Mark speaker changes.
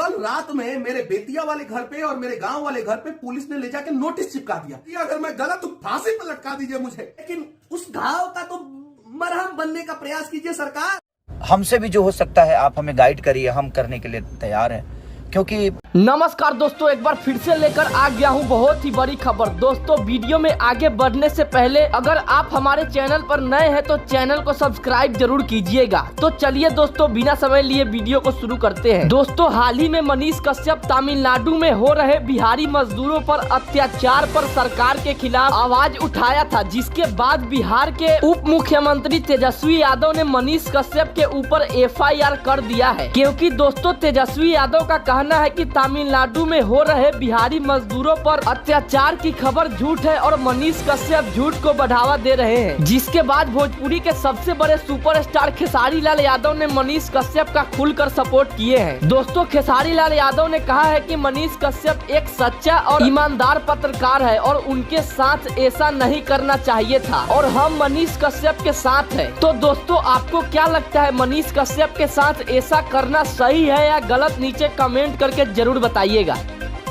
Speaker 1: कल रात में मेरे बेतिया वाले घर पे और मेरे गांव वाले घर पे पुलिस ने ले जाके नोटिस चिपका दिया। अगर मैं गलत तो फांसी पर लटका दीजिए मुझे, लेकिन उस घाव का तो मरहम बनने का प्रयास कीजिए सरकार।
Speaker 2: हमसे भी जो हो सकता है आप हमें गाइड करिए, हम करने के लिए तैयार हैं। क्योंकि
Speaker 3: नमस्कार दोस्तों, एक बार फिर से लेकर आ गया हूं बहुत ही बड़ी खबर। दोस्तों वीडियो में आगे बढ़ने से पहले अगर आप हमारे चैनल पर नए हैं तो चैनल को सब्सक्राइब जरूर कीजिएगा। तो चलिए दोस्तों बिना समय लिए वीडियो को शुरू करते हैं। दोस्तों हाल ही में मनीष कश्यप तमिलनाडु में हो रहे बिहारी मजदूरों पर अत्याचार पर सरकार के खिलाफ आवाज उठाया था, जिसके बाद बिहार के उप मुख्यमंत्री तेजस्वी यादव ने मनीष कश्यप के ऊपर FIR कर दिया है। क्योंकि दोस्तों तेजस्वी यादव का कहना है कि तमिलनाडु में हो रहे बिहारी मजदूरों पर अत्याचार की खबर झूठ है और मनीष कश्यप झूठ को बढ़ावा दे रहे हैं। जिसके बाद भोजपुरी के सबसे बड़े सुपरस्टार खेसारी लाल यादव ने मनीष कश्यप का खुलकर सपोर्ट किए हैं। दोस्तों खेसारी लाल यादव ने कहा है कि मनीष कश्यप एक सच्चा और ईमानदार पत्रकार है और उनके साथ ऐसा नहीं करना चाहिए था और हम मनीष कश्यप के साथ है। तो दोस्तों आपको क्या लगता है, मनीष कश्यप के साथ ऐसा करना सही है या गलत? नीचे कमेंट करके जरूर बताइएगा।